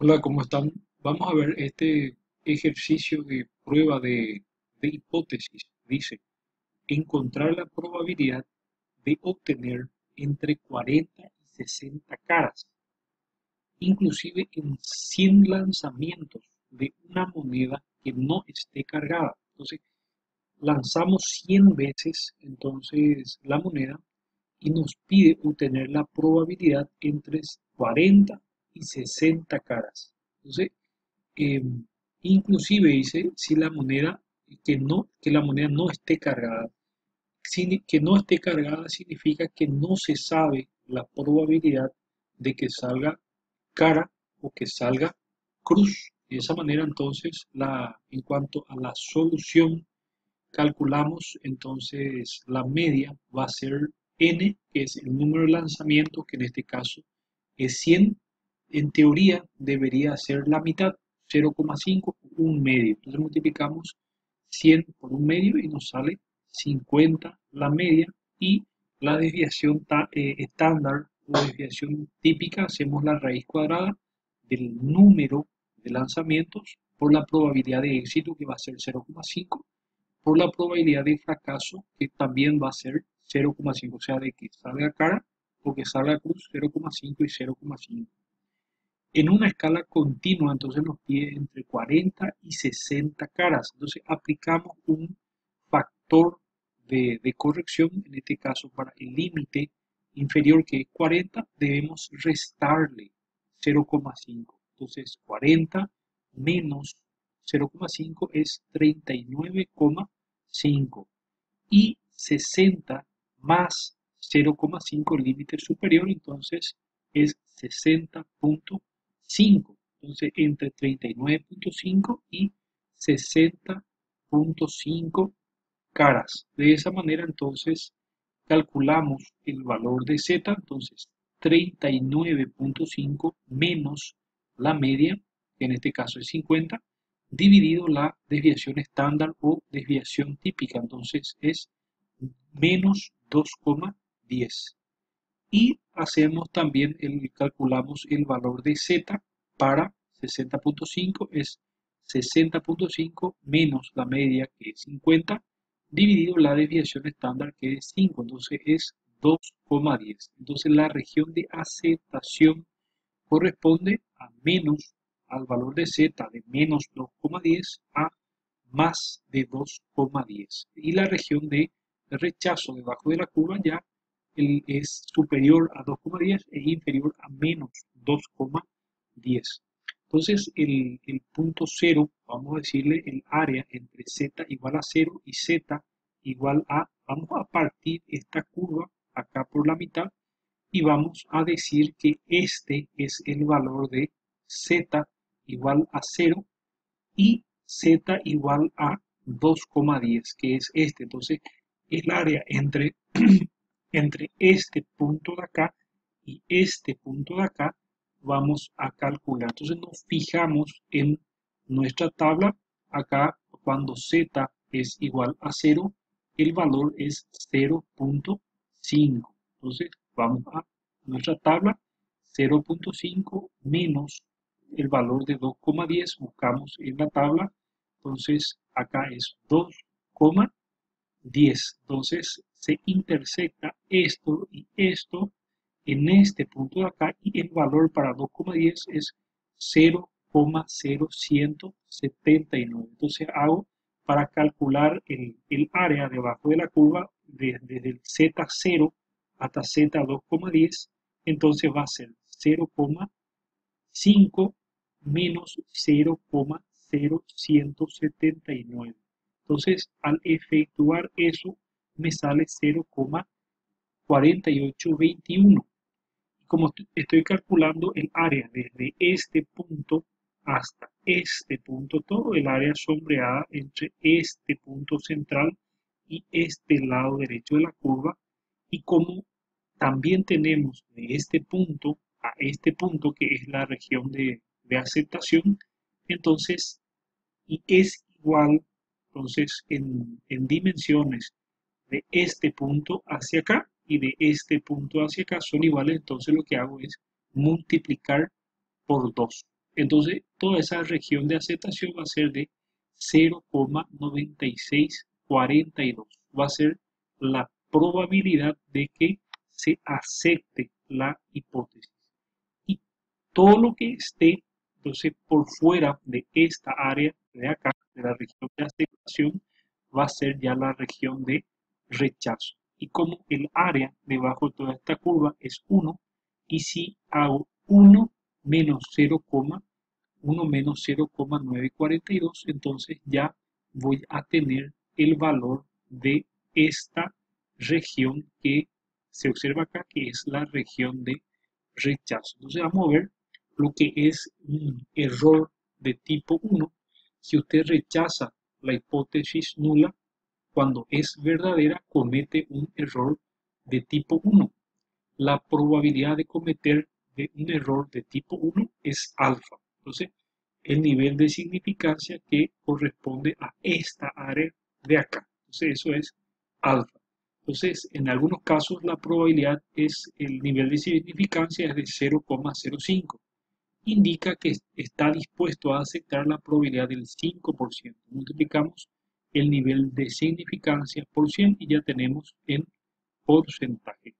Hola, ¿cómo están? Vamos a ver este ejercicio de prueba de hipótesis. Dice, encontrar la probabilidad de obtener entre 40 y 60 caras, inclusive en 100 lanzamientos de una moneda que no esté cargada. Entonces, lanzamos 100 veces entonces la moneda y nos pide obtener la probabilidad entre 40 y 60 caras. Entonces, eh, inclusive dice si la moneda que la moneda no esté cargada. Que no esté cargada significa que no se sabe la probabilidad de que salga cara o que salga cruz. De esa manera entonces en cuanto a la solución calculamos entonces la media va a ser n, que es el número de lanzamientos, que en este caso es 100. En teoría debería ser la mitad, 0,5 por un medio. Entonces multiplicamos 100 por un medio y nos sale 50 la media, y la desviación estándar o desviación típica, hacemos la raíz cuadrada del número de lanzamientos por la probabilidad de éxito, que va a ser 0,5, por la probabilidad de fracaso, que también va a ser 0,5, o sea, de que salga cara o que salga cruz, 0,5 y 0,5. En una escala continua, entonces nos pide entre 40 y 60 caras. Entonces aplicamos un factor de corrección, en este caso para el límite inferior, que es 40, debemos restarle 0,5. Entonces 40 menos 0,5 es 39,5, y 60 más 0,5 límite superior, entonces es 60,5. Entonces entre 39,5 y 60,5 caras. De esa manera entonces calculamos el valor de z, entonces 39,5 menos la media, que en este caso es 50, dividido la desviación estándar o desviación típica, entonces es menos 2,10. Y hacemos también calculamos el valor de z para 60,5, es 60,5 menos la media, que es 50, dividido la desviación estándar, que es 5, entonces es 2,10. Entonces la región de aceptación corresponde a menos, al valor de z de menos 2,10 a más de 2,10. Y la región de rechazo debajo de la curva ya es superior a 2,10 e inferior a menos 2,10. Entonces el punto cero, vamos a decirle el área entre z igual a 0 y z igual a, vamos a partir esta curva acá por la mitad y vamos a decir que este es el valor de z igual a 0 y z igual a 2,10, que es este. Entonces, el área entre, entre este punto de acá y este punto de acá vamos a calcular. Entonces, nos fijamos en nuestra tabla. Acá, cuando z es igual a 0, el valor es 0,5. Entonces, vamos a nuestra tabla, 0,5 menos el valor de 2,10, buscamos en la tabla, entonces acá es 2,10. Entonces se intersecta esto y esto en este punto de acá, y el valor para 2,10 es 0,0179. Entonces hago para calcular el área debajo de la curva desde el Z0 hasta Z2,10, entonces va a ser 0,5 menos 0,0179. Entonces, al efectuar eso, me sale 0,4821. Y como estoy calculando el área desde este punto hasta este punto, todo el área sombreada entre este punto central y este lado derecho de la curva, y como también tenemos de este punto a este punto, que es la región de aceptación, entonces, y es igual, entonces, en dimensiones de este punto hacia acá y de este punto hacia acá son iguales, entonces lo que hago es multiplicar por 2. Entonces, toda esa región de aceptación va a ser de 0,9642. Va a ser la probabilidad de que se acepte la hipótesis. Y todo lo que esté, entonces, por fuera de esta área de acá, de la región de aceptación, va a ser ya la región de rechazo. Y como el área debajo de toda esta curva es 1, y si hago 1 menos 0,1 menos 0,942, entonces ya voy a tener el valor de esta región que se observa acá, que es la región de rechazo. Entonces vamos a ver lo que es un error de tipo 1. Si usted rechaza la hipótesis nula, cuando es verdadera, comete un error de tipo 1. La probabilidad de cometer un error de tipo 1 es alfa. Entonces, el nivel de significancia que corresponde a esta área de acá. Entonces, eso es alfa. Entonces, en algunos casos la probabilidad es, el nivel de significancia es de 0,05. Indica que está dispuesto a aceptar la probabilidad del 5%. Multiplicamos el nivel de significancia por 100 y ya tenemos el porcentaje.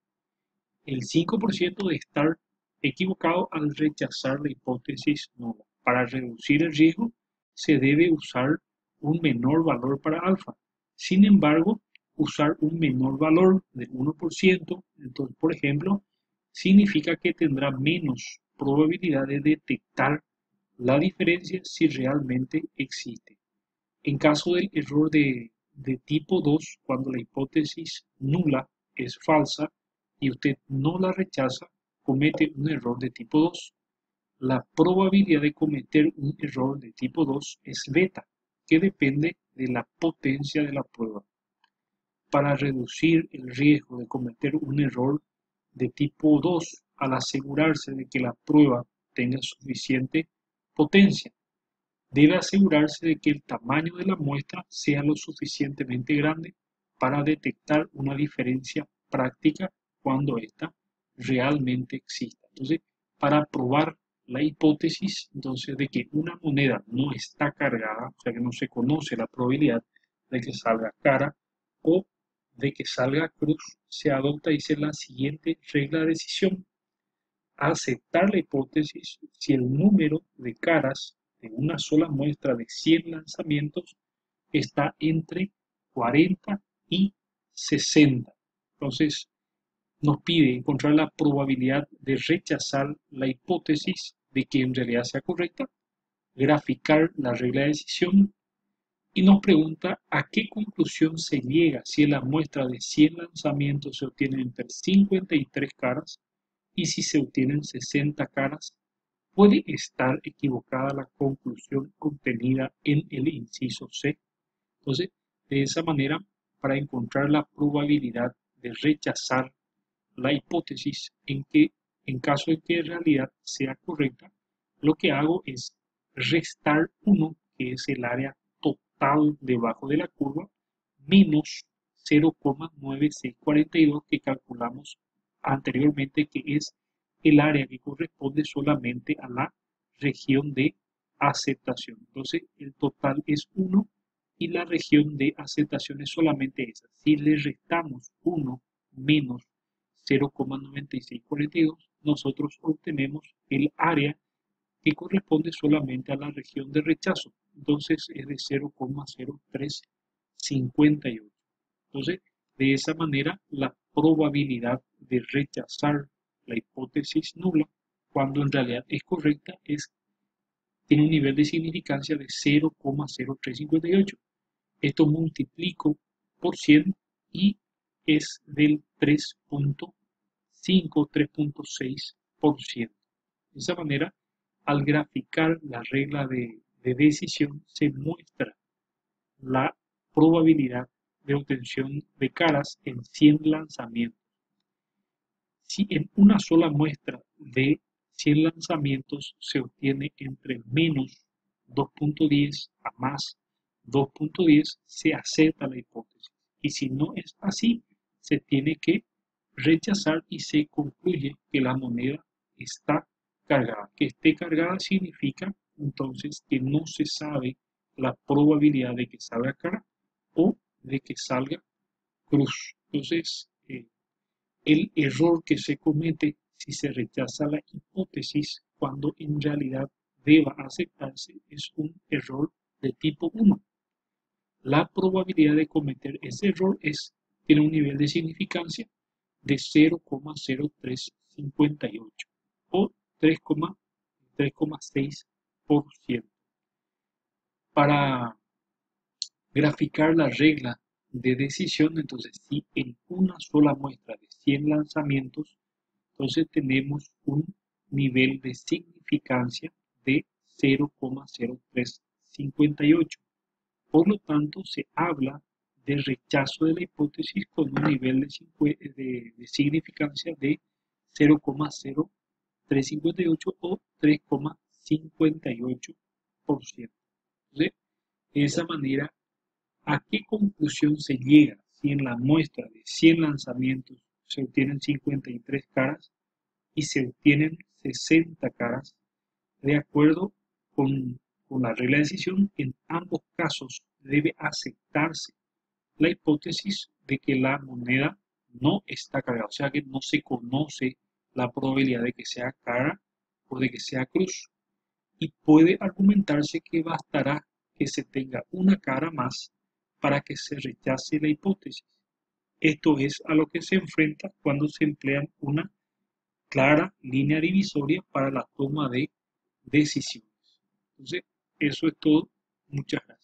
El 5% de estar equivocado al rechazar la hipótesis nula. Para reducir el riesgo se debe usar un menor valor para alfa. Sin embargo, usar un menor valor del 1%, entonces, por ejemplo, significa que tendrá menos probabilidad de detectar la diferencia si realmente existe. En caso del error de tipo 2, cuando la hipótesis nula es falsa y usted no la rechaza, comete un error de tipo 2. La probabilidad de cometer un error de tipo 2 es beta, que depende de la potencia de la prueba. Para reducir el riesgo de cometer un error de tipo 2, al asegurarse de que la prueba tenga suficiente potencia, debe asegurarse de que el tamaño de la muestra sea lo suficientemente grande para detectar una diferencia práctica cuando ésta realmente exista. Entonces, para probar la hipótesis entonces de que una moneda no está cargada, o sea que no se conoce la probabilidad de que salga cara o de que salga cruz, se adopta, dice, la siguiente regla de decisión: aceptar la hipótesis si el número de caras de una sola muestra de 100 lanzamientos está entre 40 y 60. Entonces, nos pide encontrar la probabilidad de rechazar la hipótesis de que en realidad sea correcta, graficar la regla de decisión y nos pregunta a qué conclusión se llega si en la muestra de 100 lanzamientos se obtienen entre 53 caras y si se obtienen 60 caras. ¿Puede estar equivocada la conclusión contenida en el inciso C? Entonces, de esa manera, para encontrar la probabilidad de rechazar la hipótesis en caso de que en realidad sea correcta, lo que hago es restar 1, que es el área total debajo de la curva, menos 0,9642 que calculamos anteriormente, que es el área que corresponde solamente a la región de aceptación. Entonces, el total es 1 y la región de aceptación es solamente esa. Si le restamos 1 menos 0,9642, nosotros obtenemos el área que corresponde solamente a la región de rechazo. Entonces es de 0,0358. Entonces, de esa manera, la probabilidad de rechazar la hipótesis nula, cuando en realidad es correcta, tiene un nivel de significancia de 0,0358. Esto multiplico por 100 y es del 3,5, 3,6%. De esa manera, al graficar la regla de decisión, se muestra la probabilidad de obtención de caras en 100 lanzamientos. Si en una sola muestra de 100 lanzamientos se obtiene entre menos 2,10 a más 2,10, se acepta la hipótesis. Y si no es así, se tiene que rechazar y se concluye que la moneda está cargada. Que esté cargada significa entonces que no se sabe la probabilidad de que salga cara o de que salga cruz. Entonces, el error que se comete si se rechaza la hipótesis cuando en realidad deba aceptarse es un error de tipo 1. La probabilidad de cometer ese error tiene un nivel de significancia de 0,0358 o 3,6%. Para graficar la regla de decisión, entonces si en una sola muestra de 100 lanzamientos, entonces tenemos un nivel de significancia de 0,0358. Por lo tanto, se habla de rechazo de la hipótesis con un nivel de significancia de 0,0358 o 3,58%. Entonces, de esa manera, ¿a qué conclusión se llega si en la muestra de 100 lanzamientos se obtienen 53 caras y se obtienen 60 caras? De acuerdo con la regla de decisión, en ambos casos debe aceptarse la hipótesis de que la moneda no está cargada, o sea que no se conoce la probabilidad de que sea cara o de que sea cruz. Y puede argumentarse que bastará que se tenga una cara más para que se rechace la hipótesis. Esto es a lo que se enfrenta cuando se emplea una clara línea divisoria para la toma de decisiones. Entonces, eso es todo. Muchas gracias.